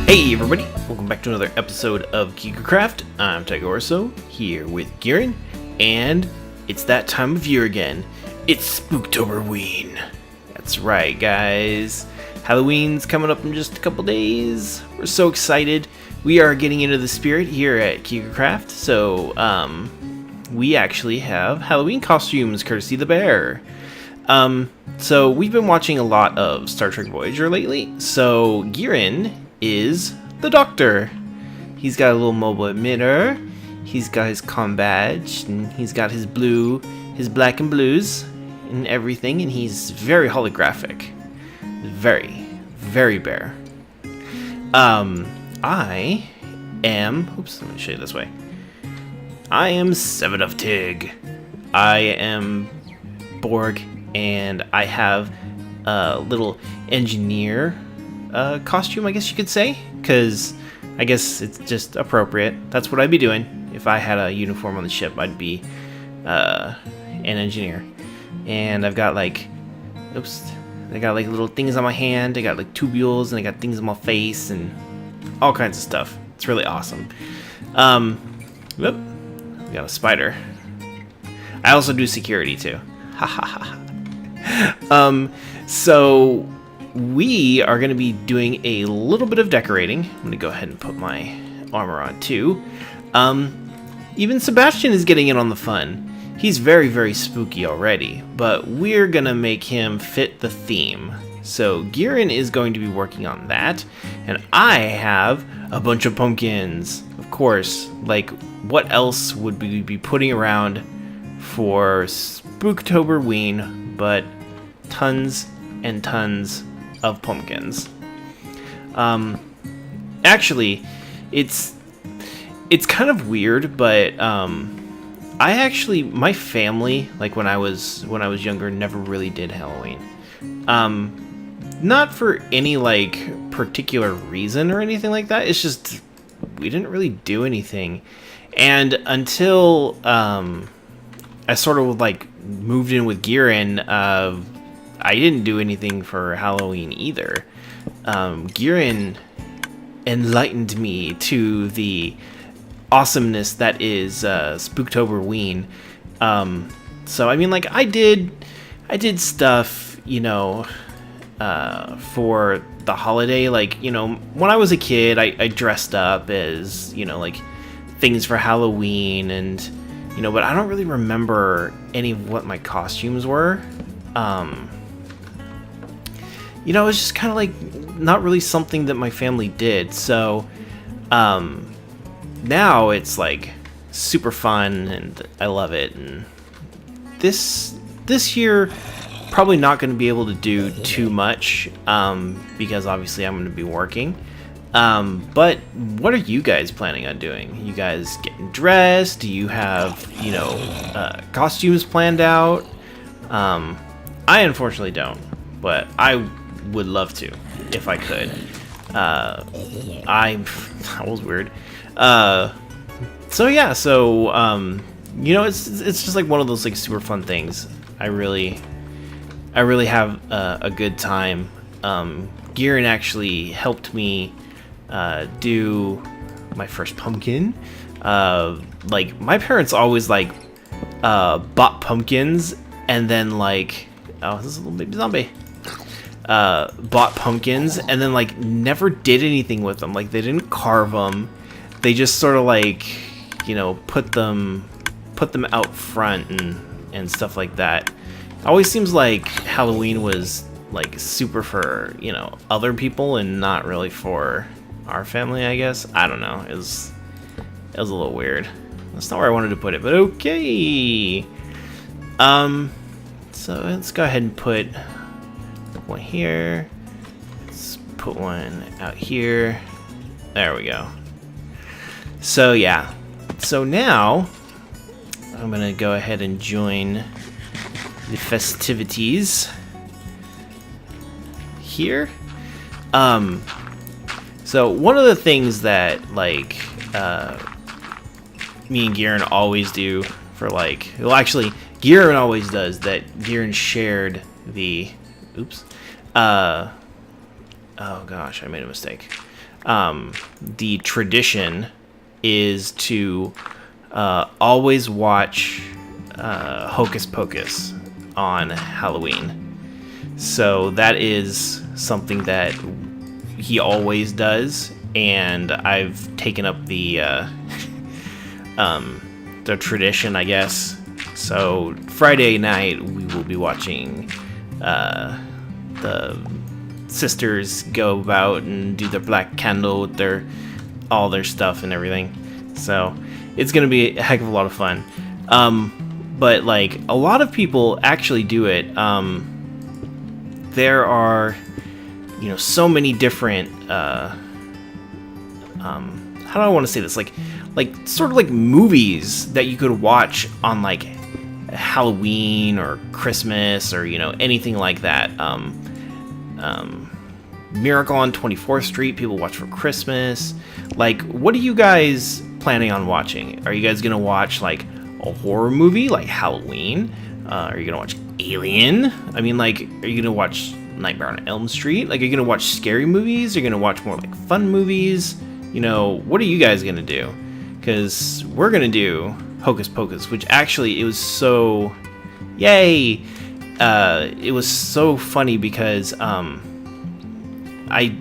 Hey everybody, welcome back to another episode of KigerCraft. I'm Tiger here with Kieran, and it's that time of year again. It's Spooktoberween. That's right, guys. Halloween's coming up in just a couple days. We're so excited. We are getting into the spirit here at KigerCraft, so we actually have Halloween costumes courtesy the bear. So we've been watching a lot of Star Trek Voyager lately, so Kieran is the Doctor. He's got a little mobile emitter, he's got his comm badge, and he's got his black and blues and everything, and he's very holographic. Very, very bear. I am, oops, let me show you this way. I am Seven of Tig. I am Borg, and I have a little engineer costume, I guess you could say, because I guess it's just appropriate. That's what I'd be doing if I had a uniform on the ship. I'd be an engineer, and I've got like, oops, I got like little things on my hand. I got like tubules, and I got things on my face, and all kinds of stuff. It's really awesome. Whoop, we got a spider. I also do security too. Ha ha ha. So we are going to be doing a little bit of decorating. I'm going to go ahead and put my armor on too. Even Sebastian is getting in on the fun. He's very, very spooky already, but we're going to make him fit the theme. So Kieran is going to be working on that, and I have a bunch of pumpkins. Of course, like what else would we be putting around for Spooktoberween but tons and tons of pumpkins. Actually, it's kind of weird, but my family, like when I was younger, never really did Halloween. Not for any like particular reason or anything like that. It's just we didn't really do anything, and until I sort of like moved in with Kieran, I didn't do anything for Halloween either. Kieran enlightened me to the awesomeness that is Spooktoberween. So I mean, like I did stuff, you know, for the holiday. Like, you know, when I was a kid, I dressed up as, you know, like things for Halloween, and you know, but I don't really remember any of what my costumes were. You know, it's just kind of like not really something that my family did. So now it's like super fun, and I love it. And this year, probably not going to be able to do too much because obviously I'm going to be working. But what are you guys planning on doing? You guys getting dressed? Do you have, you know, costumes planned out? I unfortunately don't, but I would love to if I could. That was weird. So yeah, so you know, it's just like one of those like super fun things. I really have a good time. Kieran actually helped me do my first pumpkin. Like my parents always like bought pumpkins and then like, oh, this is a little baby zombie. Bought pumpkins and then like never did anything with them. Like they didn't carve them. They just sort of like, you know, put them out front and stuff like that. Always seems like Halloween was like super for, you know, other people and not really for our family, I guess. I don't know. It was a little weird. That's not where I wanted to put it, but okay. So let's go ahead and put one here. Let's put one out here. There we go. So yeah. So now I'm gonna go ahead and join the festivities here. So one of the things that like me and Kieran always do for like, well actually Kieran always does that. Kieran shared the, oops, oh gosh, I made a mistake. the tradition is to always watch Hocus Pocus on Halloween. So that is something that he always does, and I've taken up the tradition, I guess. So Friday night we will be watching the sisters go about and do their black candle with all their stuff and everything. So it's gonna be a heck of a lot of fun. But like a lot of people actually do it. There are, so many different. How do I want to say this? Like sort of like movies that you could watch on like Halloween or Christmas or anything like that. Miracle on 24th Street, people watch for Christmas. Like, what are you guys planning on watching? Are you guys gonna watch like a horror movie like Halloween? Are you gonna watch Alien? I mean, like, are you gonna watch Nightmare on Elm Street? Like, are you gonna watch scary movies? Are you gonna watch more like fun movies? What are you guys gonna do? Because we're gonna do Hocus Pocus, which actually it was so, yay! It was so funny because I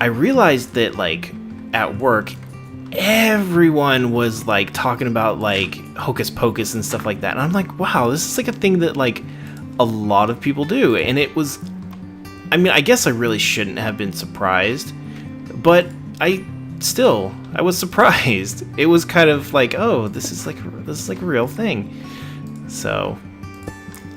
realized that like at work everyone was like talking about like Hocus Pocus and stuff like that, and I'm like, wow, this is like a thing that like a lot of people do. And it was, I mean, I guess I really shouldn't have been surprised, but I was surprised. It was kind of like, oh, this is like a real thing. So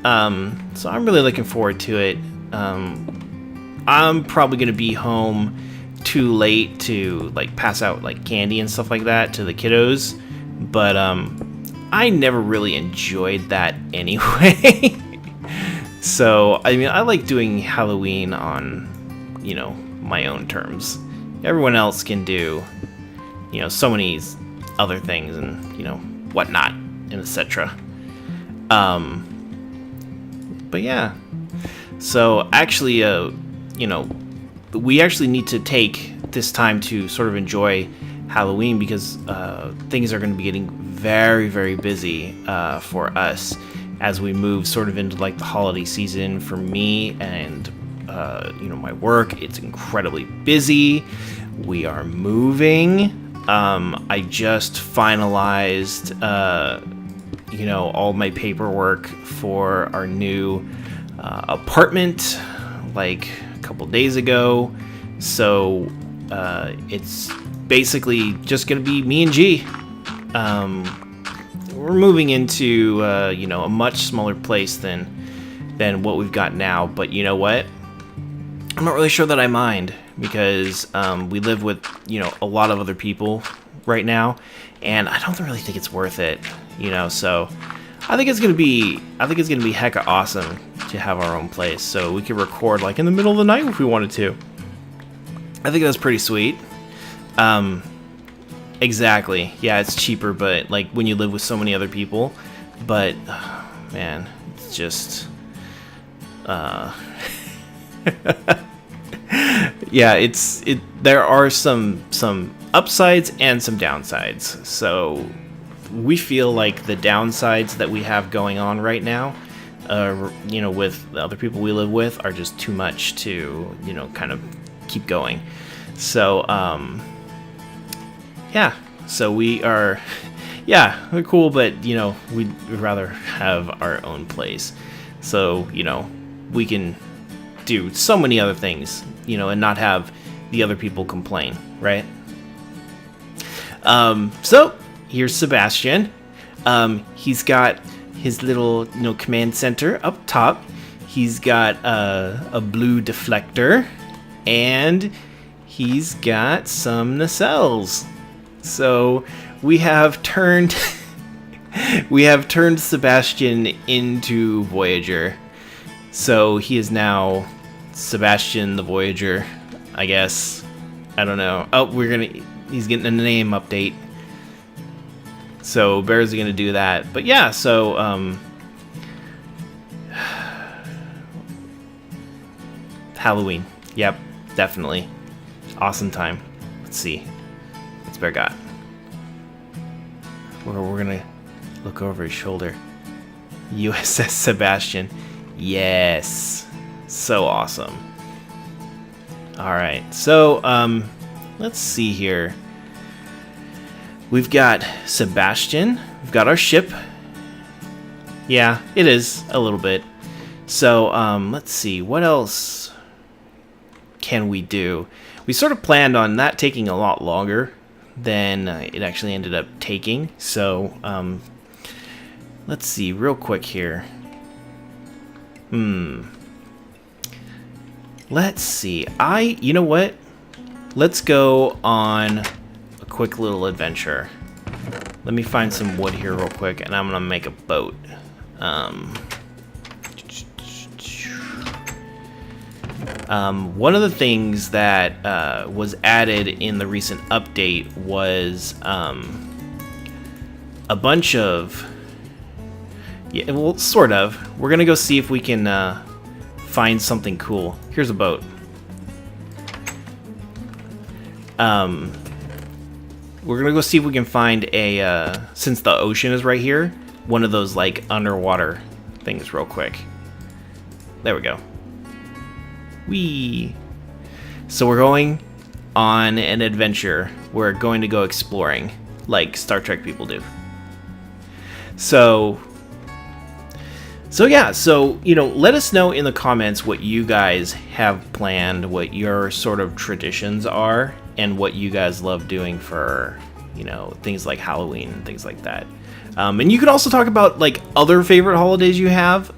I'm really looking forward to it. I'm probably gonna be home too late to like pass out like candy and stuff like that to the kiddos, but I never really enjoyed that anyway. So I mean, I like doing Halloween on my own terms. Everyone else can do so many other things and whatnot and etc. But yeah, so actually we actually need to take this time to sort of enjoy Halloween because things are going to be getting very, very busy for us as we move sort of into like the holiday season. For me and my work, it's incredibly busy. We are moving. I just finalized all my paperwork for our new apartment like a couple days ago, so it's basically just gonna be me and G. We're moving into a much smaller place than what we've got now, but you know what, I'm not really sure that I mind because we live with a lot of other people right now, and I don't really think it's worth it, so I think it's gonna be hecka awesome to have our own place, so we could record like in the middle of the night if we wanted to. I think that's pretty sweet. Exactly. Yeah, it's cheaper, but like when you live with so many other people, but man, it's just yeah, there are some upsides and some downsides. So we feel like the downsides that we have going on right now, with the other people we live with, are just too much to, kind of keep going. So, yeah, so we are, yeah, we're cool, but, we'd rather have our own place. So, we can do so many other things, and not have the other people complain, right? So here's Sebastian. He's got his little, command center up top. He's got a blue deflector, and he's got some nacelles. So we have turned Sebastian into Voyager. So he is now Sebastian the Voyager, I guess. I don't know. Oh, he's getting a name update. So Bear's gonna do that. But yeah, so Halloween. Yep, definitely. Awesome time. Let's see. What's Bear got? We're gonna look over his shoulder. USS Sebastian. Yes. So awesome. Alright, so, let's see here. We've got Sebastian. We've got our ship. Yeah, it is a little bit. So, let's see. What else can we do? We sort of planned on that taking a lot longer than it actually ended up taking. So, let's see real quick here. Let's see. You know what? Let's go on a quick little adventure. Let me find some wood here real quick, and I'm gonna make a boat. One of the things that was added in the recent update was a bunch of... Yeah, well, sort of. We're gonna go see if we can find something cool. Here's a boat. We're gonna go see if we can find a, since the ocean is right here, one of those, like, underwater things real quick. There we go. Whee! So we're going on an adventure. We're going to go exploring, like Star Trek people do. So yeah, so, you know, let us know in the comments what you guys have planned, what your sort of traditions are, and what you guys love doing for, you know, things like Halloween and things like that. And you can also talk about, like, other favorite holidays you have.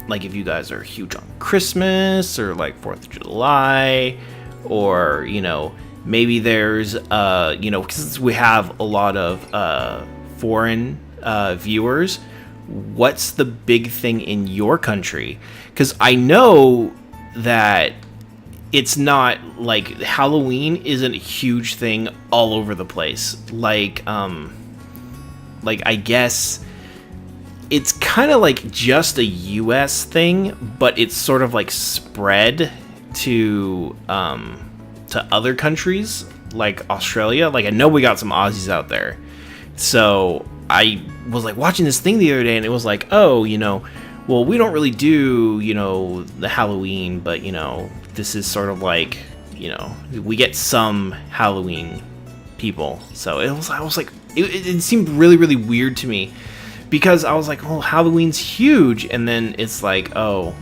Like, if you guys are huge on Christmas, or, like, 4th of July, or, you know, maybe there's, you know, because we have a lot of foreign viewers, what's the big thing in your country? Because I know that it's not, like, Halloween isn't a huge thing all over the place. Like, I guess it's kind of like just a US thing, but it's sort of like spread to other countries like Australia. Like, I know we got some Aussies out there. So I was like watching this thing the other day, and it was like, oh, you know, well, we don't really do, you know, the Halloween, but, you know, this is sort of like, you know, we get some Halloween people. So I was like, it seemed really, really weird to me, because I was like, oh, Halloween's huge, and then it's like, oh,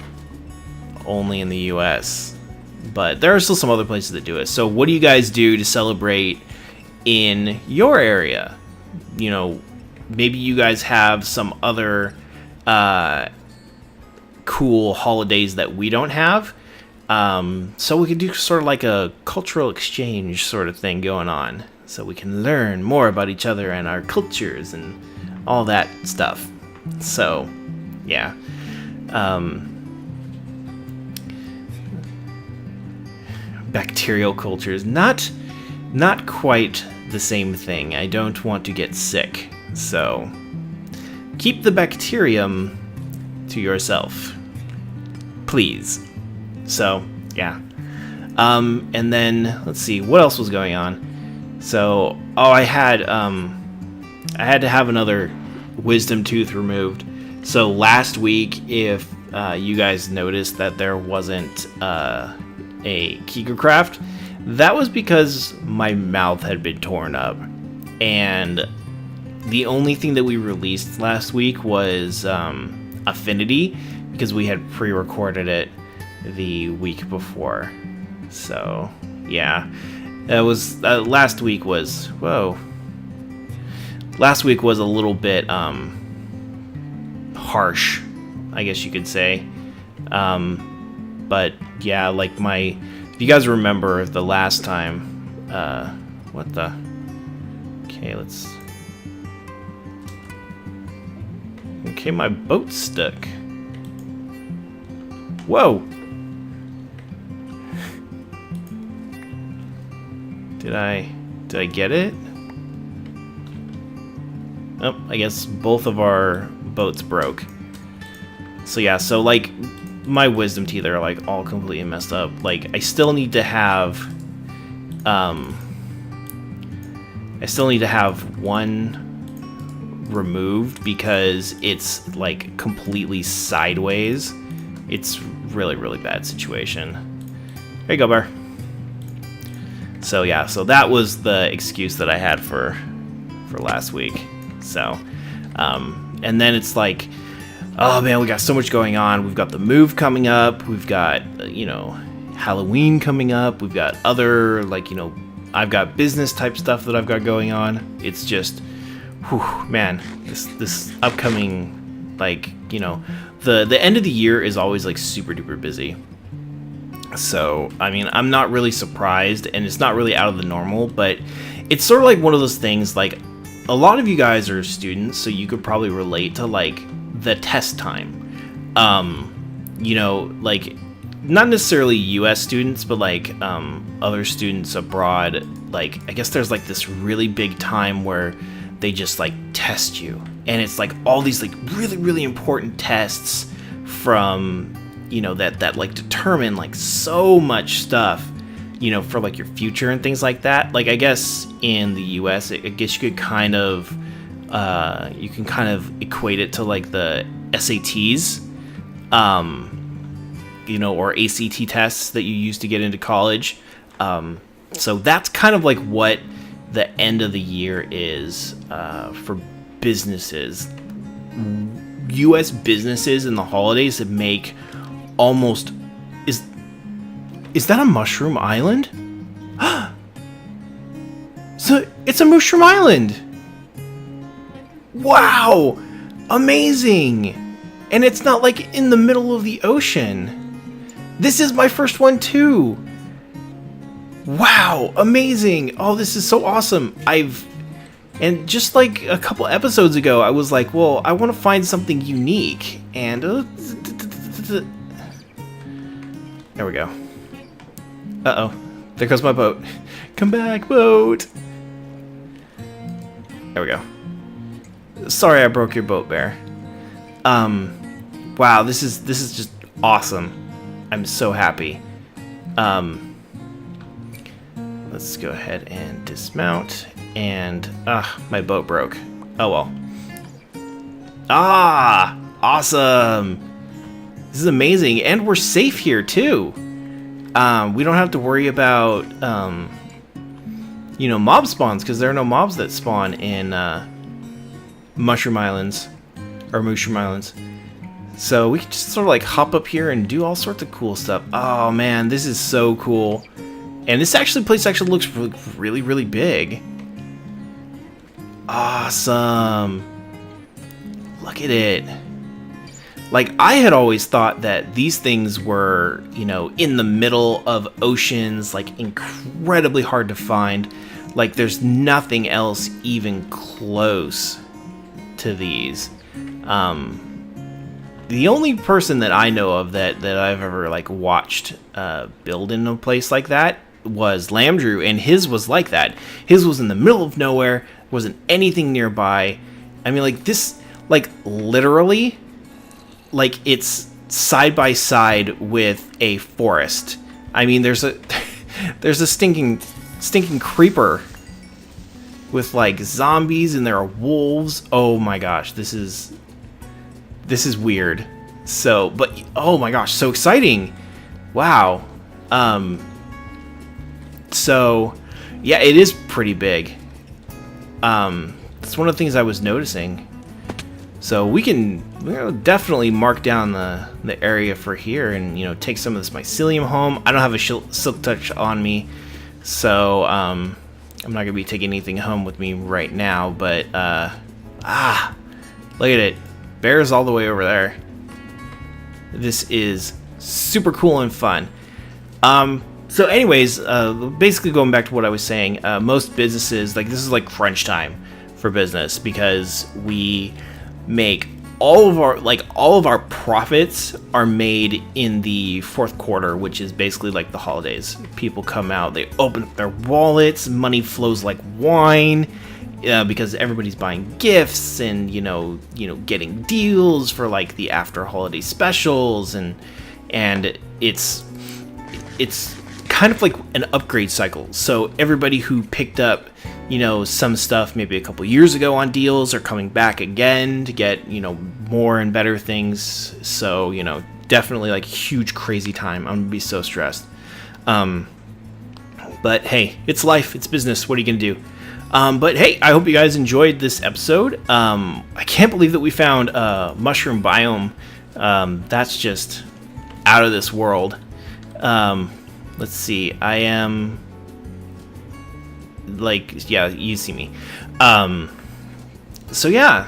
only in the US. But there are still some other places that do it. So what do you guys do to celebrate in your area? You know, maybe you guys have some other cool holidays that we don't have. So we could do sort of like a cultural exchange sort of thing going on, so we can learn more about each other and our cultures and all that stuff. So, yeah. Bacterial cultures, not quite the same thing. I don't want to get sick, so keep the bacterium to yourself, please. So, yeah. And then, let's see, what else was going on? So, oh, I had to have another wisdom tooth removed. So last week, if you guys noticed that there wasn't a KigerCraft, that was because my mouth had been torn up. And the only thing that we released last week was Affinity, because we had pre-recorded it the week before. So, yeah. That was last week was, whoa. Last week was a little bit harsh, I guess you could say. But yeah, like if you guys remember the last time, what the? Okay, okay, my boat's stuck. Whoa. Did I get it? Oh, I guess both of our boats broke. So yeah, so like my wisdom teeth are like all completely messed up. Like I still need to have I still need to have one removed because it's like completely sideways. It's really, really bad situation. There you go, Bear. So yeah, so that was the excuse that I had for last week. So, and then it's like, oh man, we got so much going on. We've got the move coming up. We've got, Halloween coming up. We've got other, I've got business type stuff that I've got going on. It's just, whew, man, this upcoming, the end of the year is always like super duper busy. So, I mean, I'm not really surprised, and it's not really out of the normal, but it's sort of like one of those things, like, a lot of you guys are students, so you could probably relate to, like, the test time. Not necessarily US students, but, other students abroad, I guess there's, this really big time where they just, test you. And it's, all these, really, really important tests from, that determine, so much stuff, for, your future and things like that. I guess in the US, I guess you could kind of, equate it to, the SATs, or ACT tests that you use to get into college. So that's kind of what the end of the year is for businesses. U.S. businesses in the holidays that make almost... Is that a mushroom island? So it's a mushroom island! Wow! Amazing! And it's not in the middle of the ocean. This is my first one too! Wow! Amazing! Oh, this is so awesome! And just a couple episodes ago, I was like, well, I want to find something unique. And... there we go. Uh-oh. There goes my boat. Come back, boat! There we go. Sorry I broke your boat, Bear. Wow, this is just awesome. I'm so happy. Let's go ahead and dismount. And, my boat broke. Oh well. Ah! Awesome! This is amazing. And we're safe here, too. We don't have to worry about, mob spawns, because there are no mobs that spawn in, Mushroom Islands. Or Mushroom Islands. So we can just sort of hop up here and do all sorts of cool stuff. Oh man, this is so cool. And this place actually looks really, really big. Awesome. Look at it. I had always thought that these things were, in the middle of oceans, incredibly hard to find. There's nothing else even close to these. The only person that I know of that I've ever watched build in a place like that was Lamdrew, and his was like that. His was in the middle of nowhere, wasn't anything nearby. I mean, this, literally, it's side by side with a forest. I mean, there's a stinking creeper with zombies, and there are wolves. Oh my gosh, this is weird. So, but oh my gosh, so exciting. Wow. So yeah, it is pretty big. That's one of the things I was noticing. So we'll definitely mark down the area for here and, take some of this mycelium home. I don't have a silk touch on me, so I'm not going to be taking anything home with me right now, but look at it. Bear's all the way over there. This is super cool and fun. So anyways, basically going back to what I was saying, most businesses, this is crunch time for business, because we make all of our profits are made in the fourth quarter, which is basically the holidays. People come out, they open up their wallets, money flows like wine, because everybody's buying gifts and getting deals for the after holiday specials, and it's kind of like an upgrade cycle. So everybody who picked up, you know, some stuff maybe a couple years ago on deals are coming back again to get, you know, more and better things. So, you know, definitely like huge crazy time. I'm gonna be so stressed. But hey, it's life, it's business. What are you gonna do? But hey, I hope you guys enjoyed this episode. I can't believe that we found a mushroom biome. That's just out of this world. Let's see. I am like, yeah, you see me. So yeah,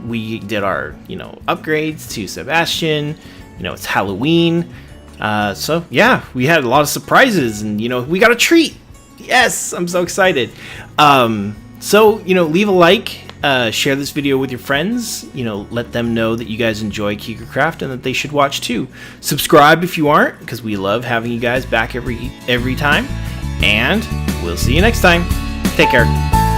we did our, you know, upgrades to Sebastian. You know, it's Halloween. So yeah, we had a lot of surprises, and you know, we got a treat. Yes, I'm so excited. So, you know, leave a like, share this video with your friends, you know, let them know that you guys enjoy KigerCraft and that they should watch too. Subscribe if you aren't, because we love having you guys back every time. And we'll see you next time. Take care.